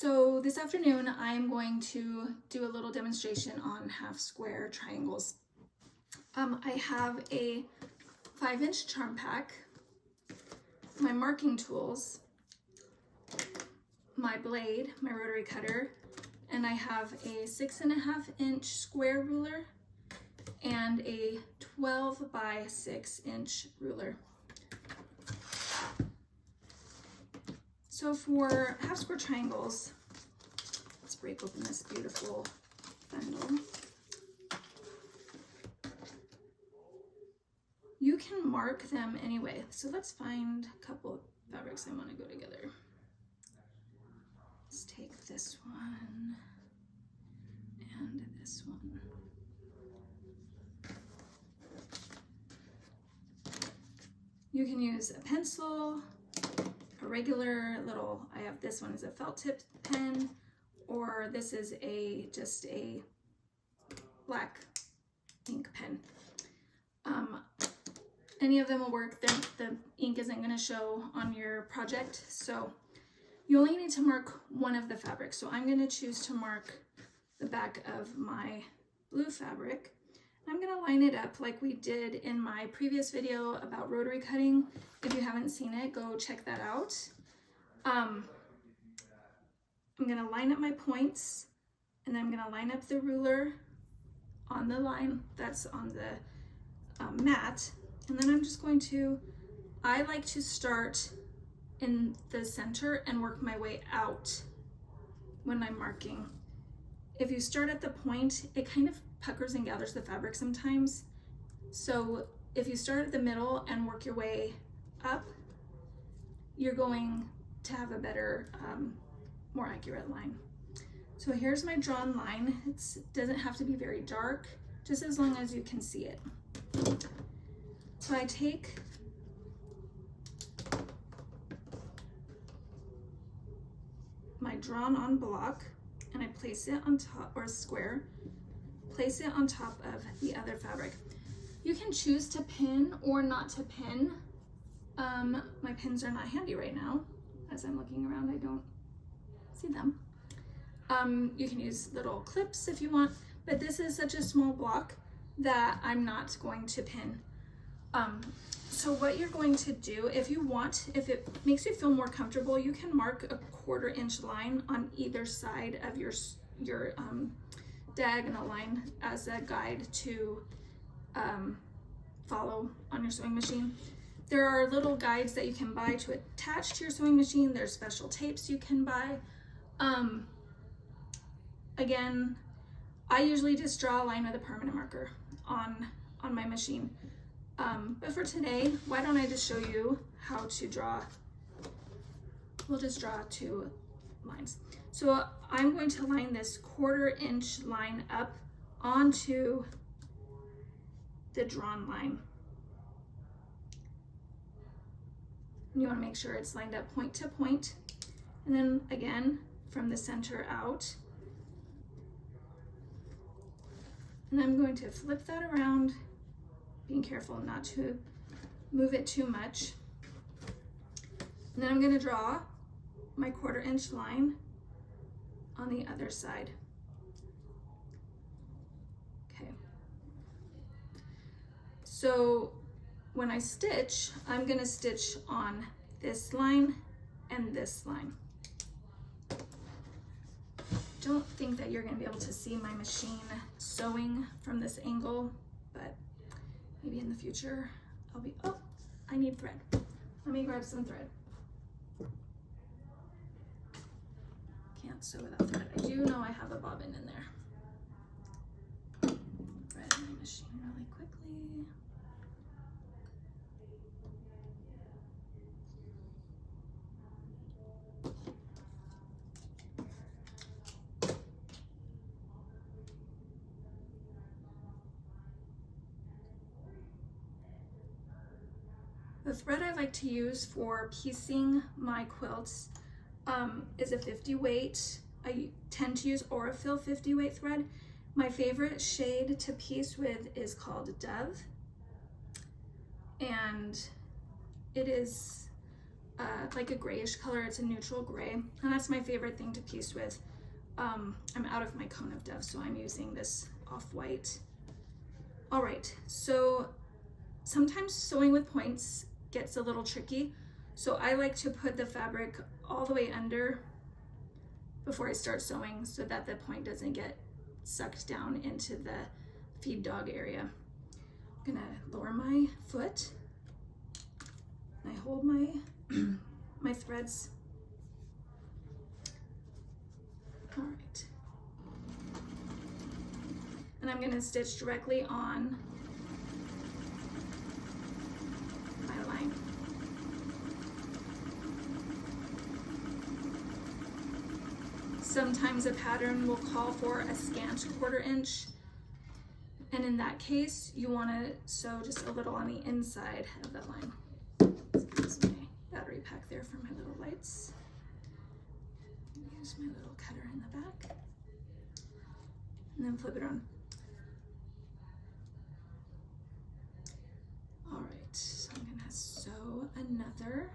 So this afternoon, I'm going to do a little demonstration on half square triangles. I have a 5-inch charm pack, my marking tools, my blade, my rotary cutter, and I have a 6.5-inch square ruler and a 12 by 6-inch ruler. So for half square triangles, let's break open this beautiful bundle. You can mark them anyway. So let's find a couple of fabrics I want to go together. Let's take this one and this one. You can use a pencil, a regular little, I have this one is a felt tip pen, or this is just a black ink pen. Any of them will work. The ink isn't going to show on your project, so you only need to mark one of the fabrics. So I'm going to choose to mark the back of my blue fabric. I'm going to line it up like we did in my previous video about rotary cutting. If you haven't seen it, go check that out. I'm going to line up my points, and then I'm going to line up the ruler on the line that's on the mat. And then I'm just going to, I like to start in the center and work my way out when I'm marking. If you start at the point, it kind of puckers and gathers the fabric sometimes. So if you start at the middle and work your way up, you're going to have a better, more accurate line. So here's my drawn line. It doesn't have to be very dark, just as long as you can see it. So I take my drawn on block and I place it on top, or square, place it on top of the other fabric. You can choose to pin or not to pin. My pins are not handy right now. As I'm looking around, I don't see them. You can use little clips if you want, but this is such a small block that I'm not going to pin. So what you're going to do, if you want, if it makes you feel more comfortable, you can mark a 1/4 inch line on either side of your diagonal line as a guide to follow on your sewing machine. There are little guides that you can buy to attach to your sewing machine. There's special tapes you can buy. Again, I usually just draw a line with a permanent marker on my machine. But for today, why don't I just show you how to draw? We'll just draw 2 lines. So I'm going to line this 1/4 inch line up onto the drawn line. You want to make sure it's lined up point to point. And then again, from the center out. And I'm going to flip that around, being careful not to move it too much. And then I'm going to draw my 1/4 inch line on the other side. Okay. So when I stitch, I'm going to stitch on this line and this line. Don't think that you're going to be able to see my machine sewing from this angle, but maybe in the future I'll be, oh, I need thread. Let me grab some thread. Can't sew without thread. I do know I have a bobbin in there. Thread my machine really quickly. The thread I like to use for piecing my quilts is a 50 weight. I tend to use Aurifil 50 weight thread. My favorite shade to piece with is called Dove, and it is like a grayish color. It's a neutral gray, and that's my favorite thing to piece with. I'm out of my cone of dove, so I'm using this off-white. All right, so sometimes sewing with points gets a little tricky, so I like to put the fabric all the way under before I start sewing so that the point doesn't get sucked down into the feed dog area. I'm gonna lower my foot, and I hold my my threads. All right, and I'm gonna stitch directly on my line. Sometimes a pattern will call for a scant 1/4 inch, and in that case, you want to sew just a little on the inside of that line. There's my battery pack there for my little lights. Use my little cutter in the back, and then flip it on. All right, so I'm gonna sew another.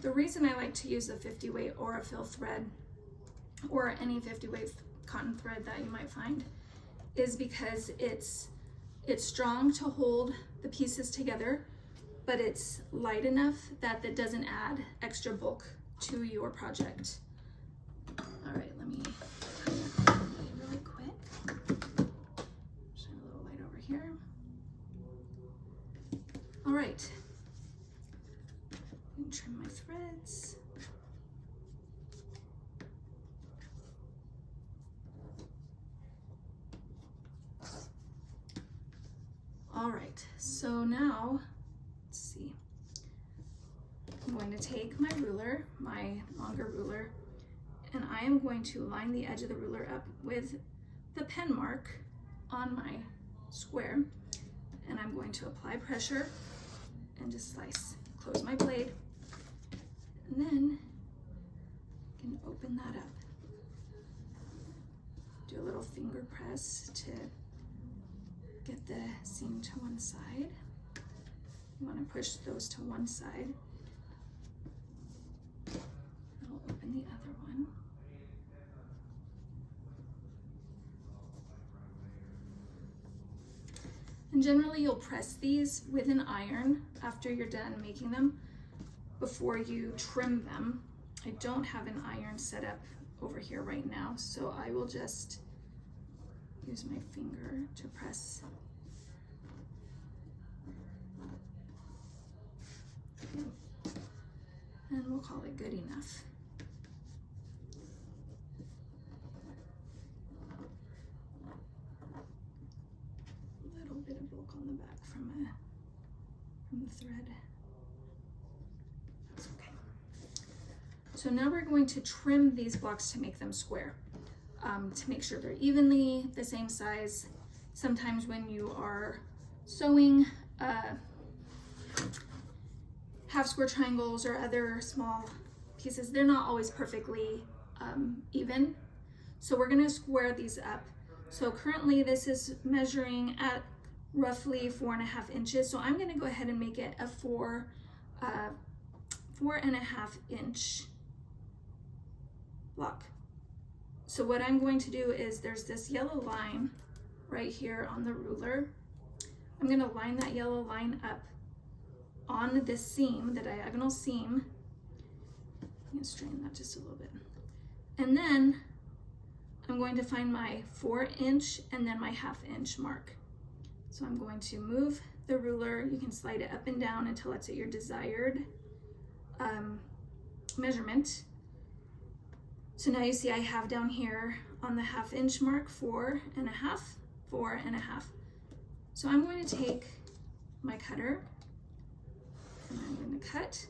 The reason I like to use a 50 weight or a fill thread or any 50 weight cotton thread that you might find is because it's strong to hold the pieces together, but it's light enough that it doesn't add extra bulk to your project. All right, let me really quick. Shine a little light over here. All right. Trim my threads. All right, so now, let's see. I'm going to take my ruler, my longer ruler, and I am going to line the edge of the ruler up with the pen mark on my square, and I'm going to apply pressure and just slice. Close my blade. And then I can open that up. Do a little finger press to get the seam to one side. You want to push those to one side. I'll open the other one. And generally you'll press these with an iron after you're done making them before you trim them. I don't have an iron set up over here right now, so I will just use my finger to press. And we'll call it good enough. A little bit of bulk on the back from the thread. That's okay. So now we're going to trim these blocks to make them square, to make sure they're evenly the same size. Sometimes when you are sewing half square triangles or other small pieces, they're not always perfectly even. So we're gonna square these up. So currently this is measuring at roughly 4.5 inches. So I'm gonna go ahead and make it a 4.5 inch block. So what I'm going to do is there's this yellow line right here on the ruler. I'm gonna line that yellow line up on this seam, the diagonal seam. I'm gonna straighten that just a little bit. And then I'm going to find my 4 inch and then my 1/2 inch mark. So I'm going to move the ruler. You can slide it up and down until it's at your desired measurement. So now you see I have down here on the 1/2 inch mark 4.5, 4.5. So I'm going to take my cutter and I'm going to cut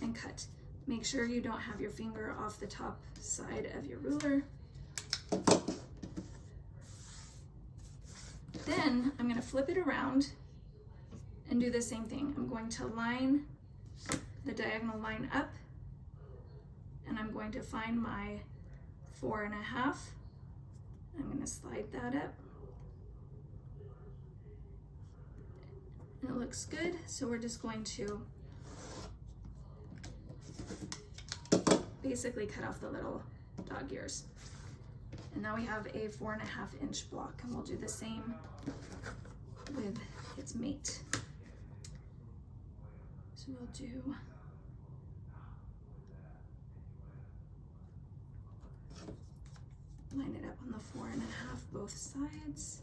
and cut. Make sure you don't have your finger off the top side of your ruler. Then I'm going to flip it around and do the same thing. I'm going to line the diagonal line up, and I'm going to find my 4.5. I'm going to slide that up. And it looks good, so we're just going to basically cut off the little dog ears. And now we have a 4.5-inch block, and we'll do the same with its mate. So we'll do line it up on the 4.5 both sides.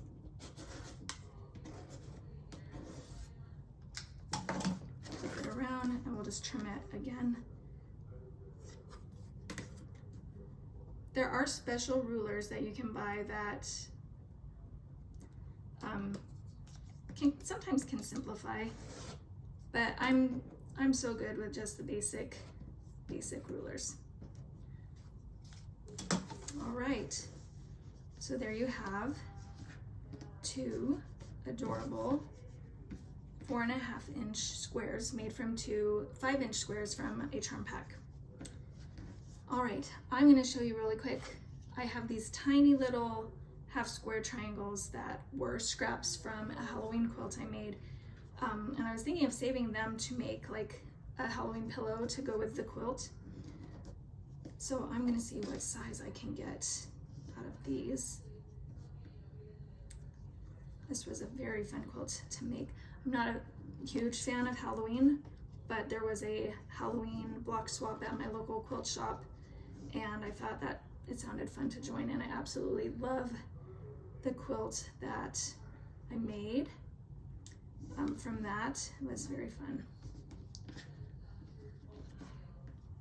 Flip it around, and we'll just trim it again. There are special rulers that you can buy that sometimes can simplify, but I'm so good with just the basic rulers. All right, so there you have two adorable 4.5-inch squares made from two 5-inch squares from a charm pack. All right, I'm gonna show you really quick. I have these tiny little half square triangles that were scraps from a Halloween quilt I made. And I was thinking of saving them to make like a Halloween pillow to go with the quilt. So I'm gonna see what size I can get out of these. This was a very fun quilt to make. I'm not a huge fan of Halloween, but there was a Halloween block swap at my local quilt shop, and I thought that it sounded fun to join, and I absolutely love the quilt that I made from that. It was very fun.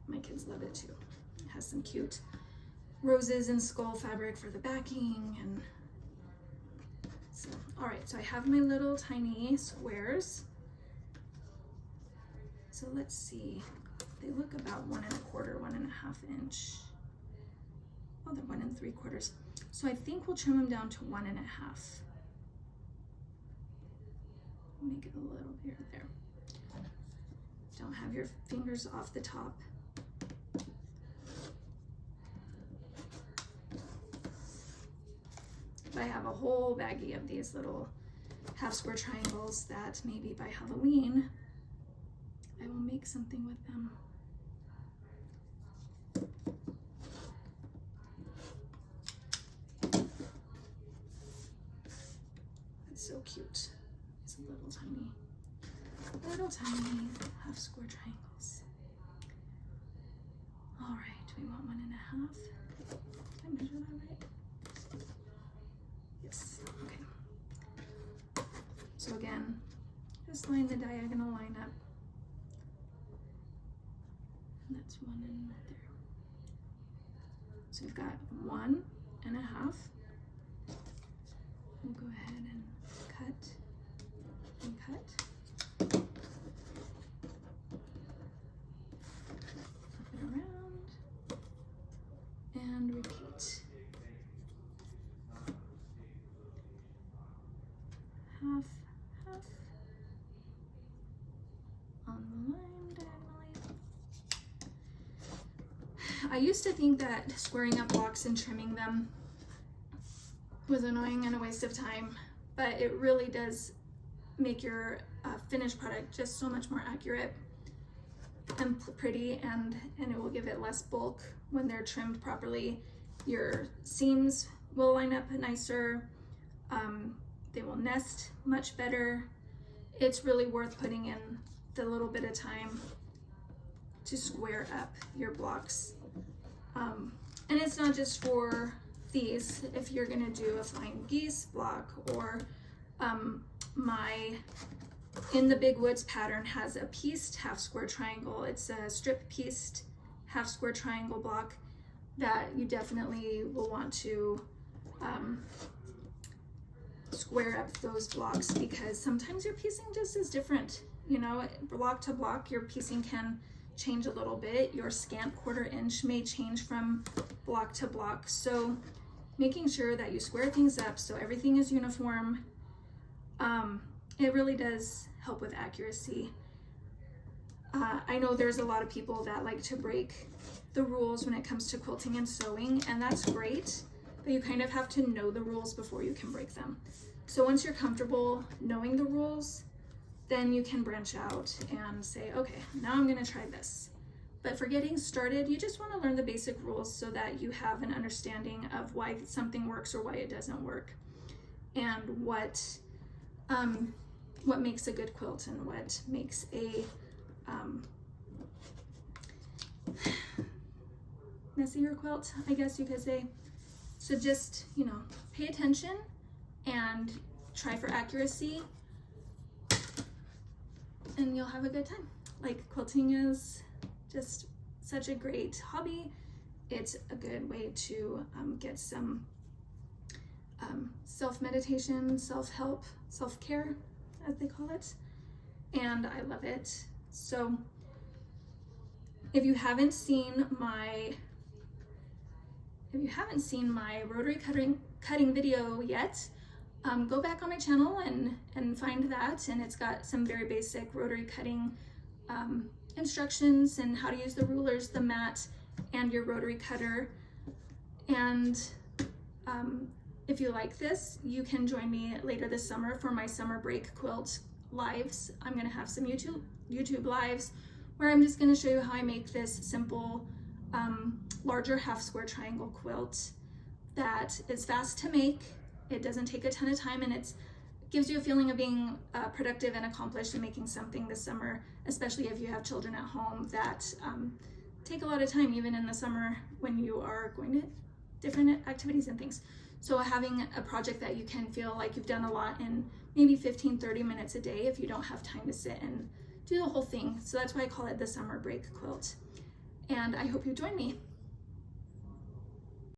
My kids love it too. It has some cute roses and skull fabric for the backing, and so, all right, so I have my little tiny squares. So let's see, they look about 1 1/4, 1.5 inch. Oh, they're 1 3/4. So I think we'll trim them down to 1.5. Make it a little bigger there. Don't have your fingers off the top. But I have a whole baggie of these little half square triangles that maybe by Halloween I will make something with them. That's so cute. It's little tiny half square triangles. All right, do we want 1.5? Did I measure that right? Yes, okay. So again, just line the diagonal line up. And that's 1 in there. So we've got 1.5. We'll go ahead and cut and cut. Flip it around and repeat. Half, half on the line diagonally. I used to think that squaring up blocks and trimming them was annoying and a waste of time, but it really does make your finished product just so much more accurate and pretty, and it will give it less bulk when they're trimmed properly. Your seams will line up nicer. They will nest much better. It's really worth putting in the little bit of time to square up your blocks. And it's not just for these. If you're gonna do a flying geese block, or my In the Big Woods pattern has a pieced half square triangle. It's a strip pieced half square triangle block that you definitely will want to square up those blocks, because sometimes your piecing just is different. You know, block to block, your piecing can change a little bit. Your scant 1/4 inch may change from block to block. So making sure that you square things up so everything is uniform, it really does help with accuracy. I know there's a lot of people that like to break the rules when it comes to quilting and sewing, and that's great, but you kind of have to know the rules before you can break them. So once you're comfortable knowing the rules, then you can branch out and say, okay, now I'm gonna try this. But for getting started, you just wanna learn the basic rules so that you have an understanding of why something works or why it doesn't work, and what makes a good quilt and what makes a messier quilt, I guess you could say. So just, you know, pay attention and try for accuracy, and you'll have a good time. Like, quilting is just such a great hobby. It's a good way to get some self-meditation, self-help, self-care, as they call it, and I love it. So if you haven't seen my rotary cutting video yet, go back on my channel and find that, and it's got some very basic rotary cutting instructions and how to use the rulers, the mat, and your rotary cutter. And if you like this, you can join me later this summer for my summer break quilt lives. I'm gonna have some YouTube lives where I'm just gonna show you how I make this simple larger half square triangle quilt that is fast to make. It doesn't take a ton of time, and it gives you a feeling of being productive and accomplished in making something this summer, especially if you have children at home that take a lot of time, even in the summer when you are going to different activities and things. So having a project that you can feel like you've done a lot in maybe 15-30 minutes a day if you don't have time to sit and do the whole thing. So that's why I call it the summer break quilt. And I hope you join me.